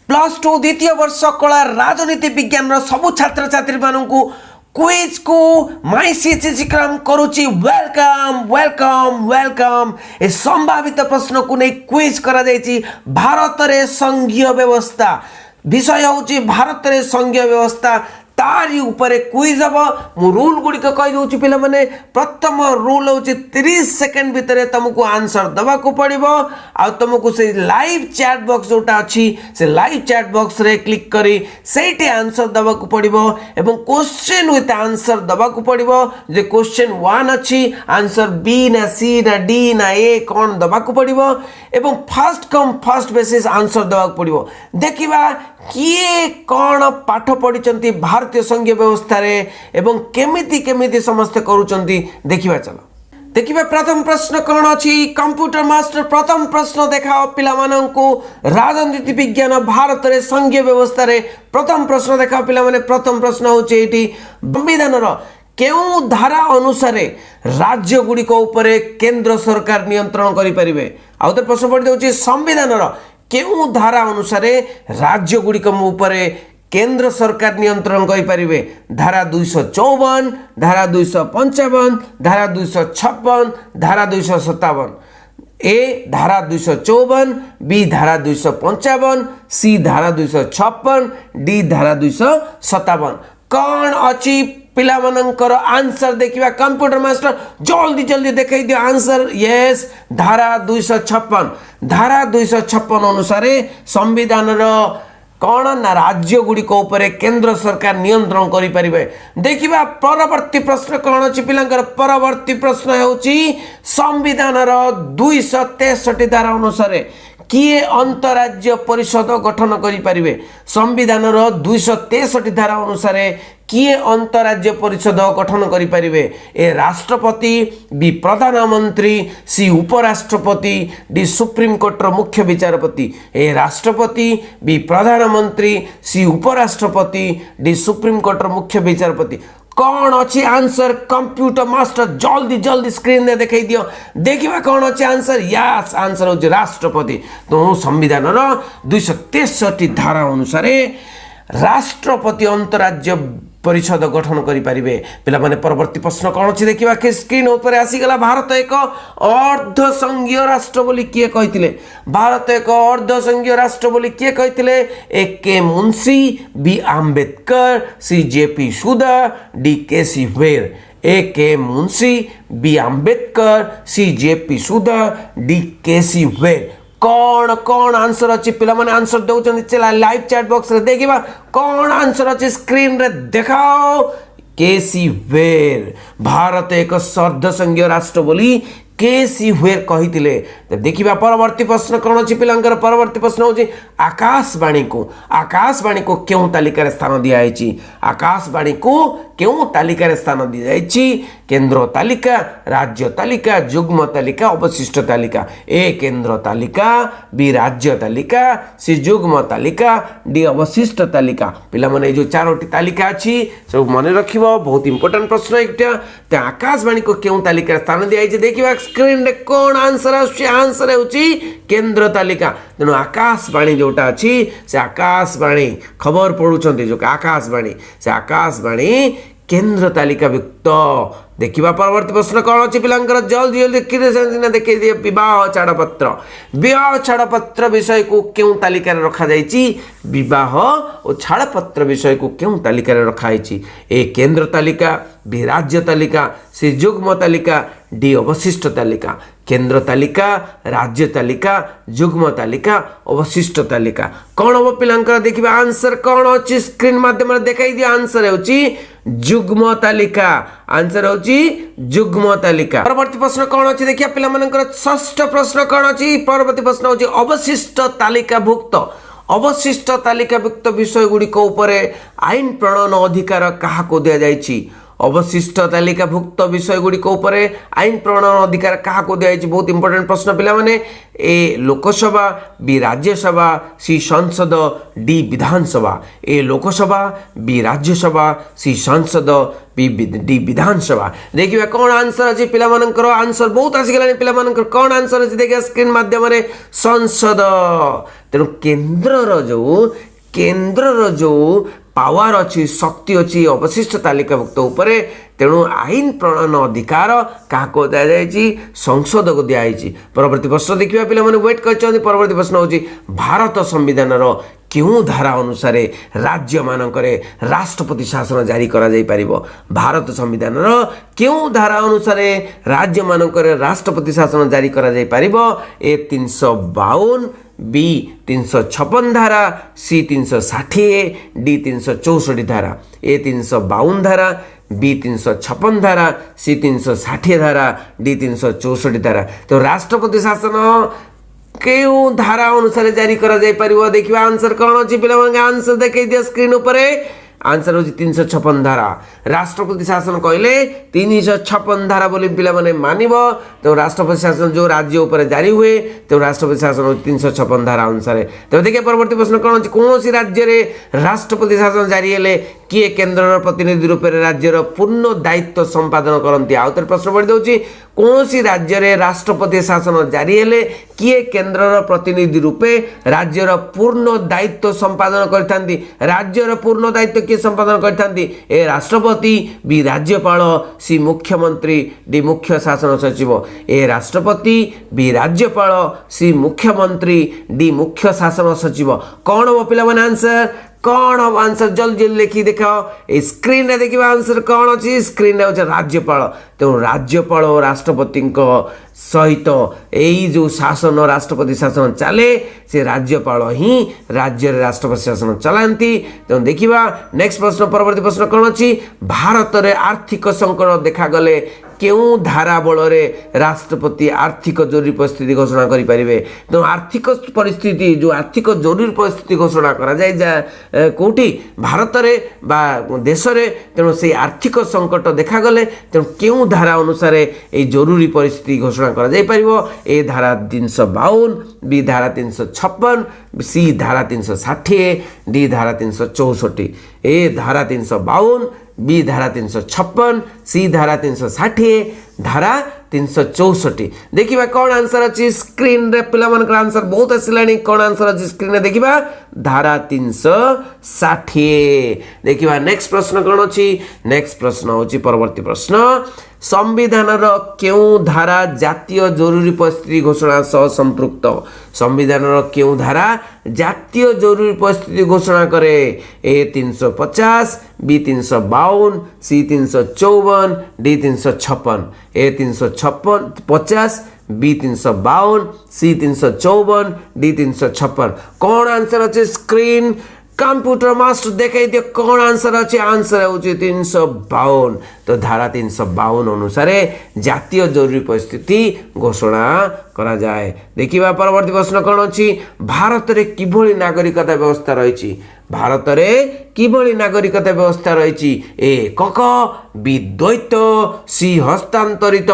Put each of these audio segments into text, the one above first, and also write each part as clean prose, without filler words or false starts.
+2 द्वितीय वर्ष कला राजनीति विज्ञान सबु छात्र छात्री मानू क्विज को माई शिक्षाक्रम करुच्ची वेलकम वेलकम वेलकम। ए संभावित प्रश्न को नहीं क्विज करा जायछि भारत रे संघीय व्यवस्था विषय होची भारत रे संघीय व्यवस्था तारी ऊपर क्विज हम मु रूल गुड़िक कही दूसरी पिला माने प्रथम रूल हूँ 30 सेकेंड भितर तुमको आंसर दवा को पड़ो आ तुमको से लाइव चैट बॉक्स जोटा अच्छी से लाइव चैट बॉक्स रे क्लिक करी से आंसर दवा को पड़ो एवं क्वेश्चन विथ आंसर दवा को पड़ो जे क्वेश्चन 1 अच्छी आंसर बी ना सी ना डी ना ए कौन दवा को पड़ो एवं first come first basis answer दवा को पड़ो। देखिबा किए कौन पाठ पढ़ी भारतीय संघीय व्यवस्था रे एवं केमिति केमिति समस्ते करूचंती देखिबा। चलो देखिबा प्रथम प्रश्न कौन अच्छी कंप्यूटर मास्टर प्रथम प्रश्न देखाओ पिला माननकु राजनीति विज्ञान भारत रे संघीय व्यवस्था रे प्रथम प्रश्न देखाओ पिला माने प्रथम प्रश्न होची एटी संविधान रो केउ धारा अनुसार राज्य गुड़िक उपरे केंद्र सरकार नियंत्रण करि परिबे। आउ तो प्रश्न पढ़ी दउची संविधान रो केउ धारा अनुसार राज्य गुड़िक उपरे केंद्र सरकार नियंत्रण करें धारा 254 धारा 255 धारा 256 धारा 257 ए धारा 254 बी धारा 255 सी धारा 256 डी धारा 257 कौन अच्छी पिला मनकर आंसर देखिबा। कंप्यूटर मास्टर जल्दी जल्दी देखाई दियो आंसर यस धारा 256 धारा 256 अनुसार संविधान कौन ना राज्य गुड़िक उपरे केंद्र सरकार नियंत्रण करि परिबे। देखिबा परवर्ती प्रश्न कौन अछि पिलांकर परवर्ती प्रश्न होछि संविधान 263 धारा अनुसार किए अंतराज्य परिषद गठन करि परिबे। संविधान 263 धारा अनुसार किए अंतराज्य परिषद गठन करि परिबे। ए राष्ट्रपति बी प्रधानमंत्री सी उपराष्ट्रपति डी सुप्रीम कोर्ट रो मुख्य विचारपति। ए राष्ट्रपति बी प्रधानमंत्री सी उपराष्ट्रपति डी सुप्रीम कोर्ट रो मुख्य विचारपति कौन अच्छी आंसर कंप्यूटर मास्टर जल्दी जल्दी स्क्रीन में दिखाई दियो देखिबा कौन अच्छे आंसर यस आंसर हो राष्ट्रपति। तो संविधान 263 धारा अनुसार राष्ट्रपति अंतराज्य परिषद गठन करि परिबे। पिला माने परवर्ती प्रश्न कौन अच्छी देखिबा कि स्क्रीन ऊपर आसीगला भारत एक अर्ध संघीय राष्ट्र बोली किए कहिथिले भारत एक अर्ध संघीय राष्ट्र बोली किए कहिथिले ए के Munshi B Ambedkar C JP सुधा डी के सी वेर। ए के Munshi B Ambedkar C JP सुधा डी के सी वेर कौन कौन आंसर अच्छी पिला माने आंसर दउचन चला लाइव चैट बॉक्स रे देखिबा कौन आंसर अच्छी स्क्रीन रे देखाओ केसी वेर भारत एक अर्ध संघीय राष्ट्र बोली केसी वेर कहिथिले। तो देखिबा परवर्ती प्रश्न कौन अच्छी पिलांकर परवर्ती प्रश्न होची आकाशवाणी को क्यों तालिका रे स्थान दिया आइची आकाशवाणी को क्यों तालिका रे स्थान दिया आइची केंद्र तालिका राज्य तालिका युग्म तालिका अवशिष्ट तालिका। ए केंद्र तालिका बी राज्य तालिका सी युग्म तालिका डी अवशिष्ट तालिका। पिला माने जो चारोटी तालिका अछि सब मन रखिबो बहुत इंपोर्टेंट प्रश्न एकटा। ते आकाशवाणी को क्यों तालिका रे स्थान दिया आइची देखिबा स्क्रीन रे कौन आंसर आछी आंसर होची केंद्र तालिका। तेणु आकाशवाणी जोटा अच्छी से आकाशवाणी खबर पढ़ुंट जो आकाशवाणी से आकाशवाणी केंद्र तालिकाभुक्त। देखिबा परवर्ती प्रश्न कौन अच्छी पिलांकर जल्दी जल्दी देखिए दिए विवाह छाड़पत्र विषय को क्यों तालिका रे रखा जाइछि विवाह और छाड़पत्र विषय को क्यों तालिका रे रखा जाइछि ए केंद्र तालिका बी राज्य तालिका सी युग्म तालिका डी अवशिष्ट तालिका। केंद्र तालिका राज्य तालिका युग्म तालिका अवशिष्ट तालिका कौन हम पिलांकर देखिबा आंसर कौन अच्छी स्क्रीन माध्यम देखाई दिया आंसर होची युग्म तालिका आंसर होची युग्म तालिका। परवर्ती प्रश्न कौन अच्छी देखिया पिला मानकर षष्ठ प्रश्न कौन अच्छी परवर्ती प्रश्न होची अवशिष्ट तालिकाभुक्त विषय गुड़िक उपरे आईन प्रणयन अधिकार काहाको दिया जाइछि अवशिष्ट तालिकाभुक्त विषय गुड़िक आईन प्रणयन अधिकार क्या दिखाई बहुत इंपोर्टेंट प्रश्न पिला माने ए लोकसभा बी राज्यसभा सी संसद डी विधानसभा ए लोकसभा बी राज्यसभा सी संसद डी विधानसभा देखिए कौन आंसर अच्छे पिला आंसर बहुत आसीगला पिला कौन आंसर अच्छे देखिए स्क्रीन माध्यम संसद तेणु केन्द्र जो पावर अच्छी शक्ति अच्छी अवशिष्ट तालिकाभुक्त उपरे तेणु आईन प्रणयन अधिकार क्या दि संसद को दिखाई परवर्ती प्रश्न देखिए पिला वेट कर परवर्ती प्रश्न होची भारत संविधान क्यों धारा अनुसार राज्य मानक राष्ट्रपति शासन जारी करा जाई परिबो भारत संविधान क्यों धारा अनुसार राज्य मानक राष्ट्रपति शासन जारी करा जाई परिबो ए 352 बी 356 धारा सी 360 डी 364 धारा ए 352 धारा बी 356 धारा सी 360 धारा डी 364 धारा तो राष्ट्रपति शासन क्यों धारा अनुसार जारी करा जाई परिबो देखिबा आंसर कौन अछि पिला आंसर देखै दिया स्क्रीन ऊपर आंसर हो 356 धारा राष्ट्रपति शासन कहले 356 धारा बोली पिला माने मानिबो तो राष्ट्रपति शासन जो राज्य ऊपर जारी हुए तो राष्ट्रपति शासन हो 356 धारा अनुसार तो देखिए परवर्ती प्रश्न कौन अछि कौन सी राज्य रे राष्ट्रपति शासन जारी हेले किए केन्द्र प्रतिनिधि रूप में राज्यर पूर्ण दायित्व संपादन करती आउ थे प्रश्न पढ़ी दूसरी कौन सी राज्य रे राष्ट्रपति शासन जारी हेले किए केन्द्र प्रतिनिधि रूपे राज्यर पूर्ण दायित्व संपादन करथांती राज्यर पूर्ण दायित्व किए संपादन करथांती ए राष्ट्रपति बी राज्यपाल सी मुख्यमंत्री डी मुख्य शासन सचिव ए राष्ट्रपति बी राज्यपाल सी मुख्यमंत्री डी मुख्य शासन सचिव कौन हम पिला माने आंसर कौन हम आंसर जल्दी जल्दी लिखी देखाओ स्क्रीन रे देखिबा आंसर कौन अछि स्क्रीन रे होछ राज्यपाल तो राज्यपाल और राष्ट्रपति सहित यही जो शासन राष्ट्रपति शासन चले से राज्यपाल ही राज्य राष्ट्रपति शासन चलाती तो देखिबा नेक्स्ट प्रश्न परवर्ती प्रश्न कौन अछि भारत रे आर्थिक संकट देखा गले क्यों धारा बल राष्ट्रपति आर्थिक जरूरी परिस्थिति घोषणा करें तो आर्थिक परिस्थिति जो आर्थिक जरूरी परिस्थिति घोषणा करा जाए कौटी भारत रे बा देश रे तेणु से आर्थिक संकट देखा गले तेणु क्यों धारा अनुसार ये जरूरी परिस्थिति घोषणा करा जाए परिबो ए धारा 352 बी धारा 356 सी धारा 360 डी धारा 364 ए धारा 352 बी धारा 356 सी धारा 360 धारा 364 देखिबा कौन आंसर अच्छी स्क्रीन रे पिला मन आंसर बहुत आसिलानी कौन आंसर अच्छी स्क्रीन रे देखिबा धारा 360 देखिबा नेक्स्ट प्रश्न कौन अच्छी नेक्स्ट प्रश्न होची परवर्ती प्रश्न संविधान क्यों धारा जातीय जरूरी परिस्थिति घोषणा सह संपृक्त संविधान क्यों धारा जातीय जरूरी परिस्थिति घोषणा करे ए 350 बी 352 सी 354 डी 356 ए 350 बी 352 सी 354 डी 356 कौन आंसर अच्छे स्क्रीन कंप्यूटर मास्टर देखाई दियो कौन आंसर अच्छे आंसर होची 352 तो धारा 352 अनुसार जातीय जरूरी परिस्थिति घोषणा करा जाए देखिबा परवर्ती प्रश्न कौन अछि भारत रे किभली नागरिकता व्यवस्था रही भारत रे किभली नागरिकता व्यवस्था रही ए कक बी द्वैत सी हस्तांतरित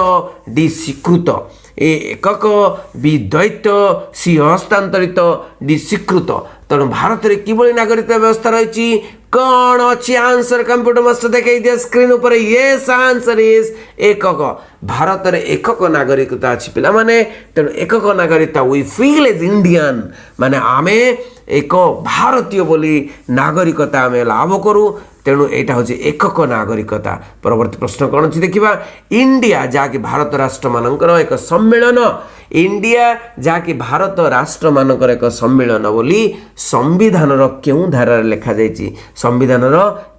डी स्वीकृत ए एकक बी द्वैत सी हस्तांतरित डी स्वीकृत तेणु भारत रे किभली नागरिकता व्यवस्था रही कौन अच्छी आंसर कंप्यूटर मास्टर देखाई दिया स्क्रीन ऊपर यस आंसर इज एकक भारत रे एकक नागरिकता अच्छी पिला माने तेणु एकक नागरिकता वी फील एज इंडियन माने आमे एक भारतीय बोली नागरिकता आमे लाभ करू तेणु यहाँ हूँ एकक नागरिकता परवर्ती प्रश्न कौन अच्छी देखा इंडिया जहाँकि भारत राष्ट्र मानकर एक सम्मेलन इंडिया जहाँकि भारत राष्ट्र मानकर एक सम्मेलन बोली संविधान क्यों धारा लिखा जाइए संविधान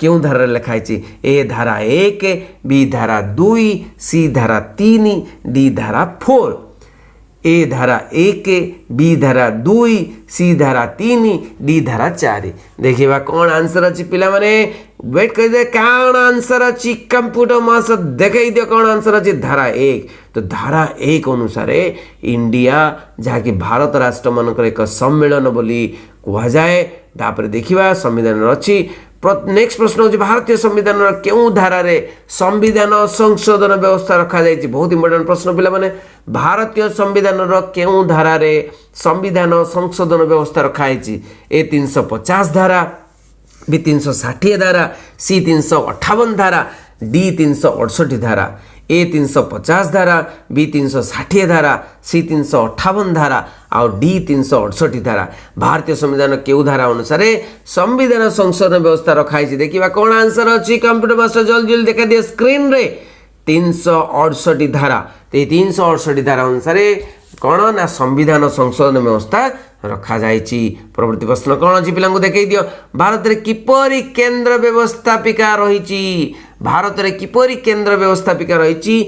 क्यों धारा लिखाई ए धारा 1 बी धारा 2 सी धारा 3 डी धारा 4 ए धारा 1 बी धारा 2 सी धारा 3 डी धारा 4 देखिबा कौन आंसर अच्छी पिला माने वेट कर दे कौन आंसर अच्छी कंप्यूटर मास्टर देखाई दियो कौन आंसर अच्छी धारा 1 तो धारा 1 अनुसार इंडिया जहाँकि भारत राष्ट्र मानकर एक सम्मेलन बोली कह जाए तापर देखिबा संविधान अच्छी नेक्स्ट प्रश्न हूँ भारतीय संविधान क्यों धारा रे संविधान संशोधन व्यवस्था रखा जाए बहुत इंपोर्टेंट प्रश्न पिला माने भारतीय संविधान क्यों धारा रे संविधान संशोधन व्यवस्था रखा है ए 350 धारा बी 360 धारा सी 358 धारा डी 368 धारा ए 350 धारा बी 360 धारा सी 358 धारा और डी 368 धारा भारतीय संविधान केउ धारा अनुसार संविधान संशोधन व्यवस्था रखाई देखिए कौन आंसर अच्छी कंप्यूटर मास्टर जल्दी जल्दी देखा दिए स्क्रीन रे 368 धारा तो 368 धारा अनुसार कौन ना संविधान संशोधन व्यवस्था रखा जाइछि प्रवृत्ति प्रश्न कौन अच्छी पिला देखई दियो भारत में किपरि केंद्र व्यवस्थापिका रही भारत में किपरि केंद्र व्यवस्थापिका रही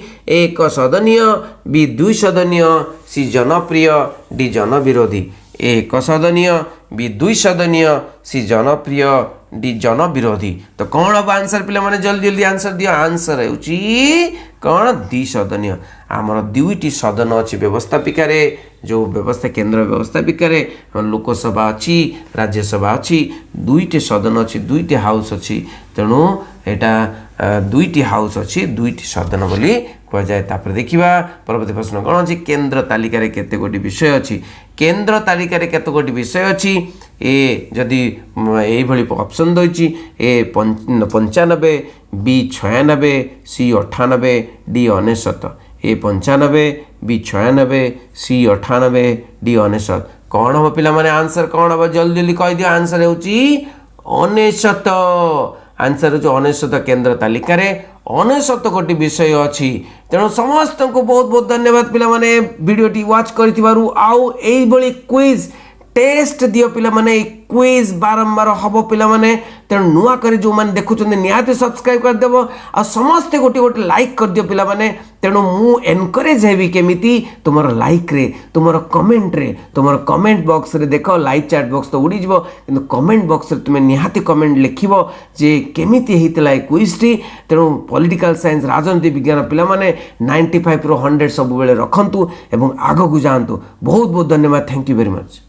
एक सदनीय बी 2 सदनीय सी जनप्रिय डी जन विरोधी एक सदनीय बी 2 सदनीय सी जनप्रिय डी जन विरोधी तो कौन हम आंसर पिला माने जल्दी जल्दी आंसर दियो आंसर होची कौन 2 सदनीय आमर 2टी सदन अच्छी व्यवस्थापिका जो व्यवस्था केंद्र व्यवस्थापिका लोकसभा अच्छी राज्यसभा अच्छी 2टी सदन अच्छी 2टी हाउस अच्छी तेणु यहाँ 2टी हाउस अच्छी 2टी सदन बोली कह जाए तापर देखिबा परवर्ती प्रश्न कौन अच्छी केंद्र तालिका रे केते गोटी विषय अच्छी केंद्र तालिका रे केते गोटी विषय अच्छी ए जदि एई भली ऑप्शन दोइची ए 95 बी 96 सी 98 डी 99 ए 95 बी 96 सी 98 डी 99 कौन हम पिला माने आंसर कौन हम जल्दी जल्दी कह दियो आंसर होची 99 आंसर जो 99 केंद्र तालिका रे 99 गोटी विषय अच्छी तेणु समस्त को बहुत बहुत धन्यवाद पिला माने वीडियो टी वॉच करथिबारु आउ एई भली क्विज टेस्ट दियो पिला माने क्विज बारंबार हम पिला माने तेणु नुआ कर जो मैंने देखुं निहाती सब्सक्राइब करदेव आ समस्ते गोटे गोटे लाइक कर दियो पिला माने तेणु मु एनकरेज हेबी केमिति तुमर लाइक रे तुमर कमेंट रे तुमर कमेंट बॉक्स रे देखो लाइव चैट बॉक्स तो उड़ी जीवो किंतु कमेंट बॉक्स रे तुमे निहाती कमेंट लिखिबो जे केमिति हेतिला ए क्विज टी तेणु पॉलिटिकल साइंस राजनीति विज्ञान पिला माने 95 रो 100 सब बेले रखंतु एवं आगो को जानतु बहुत बहुत धन्यवाद थैंक यू वेरी मच।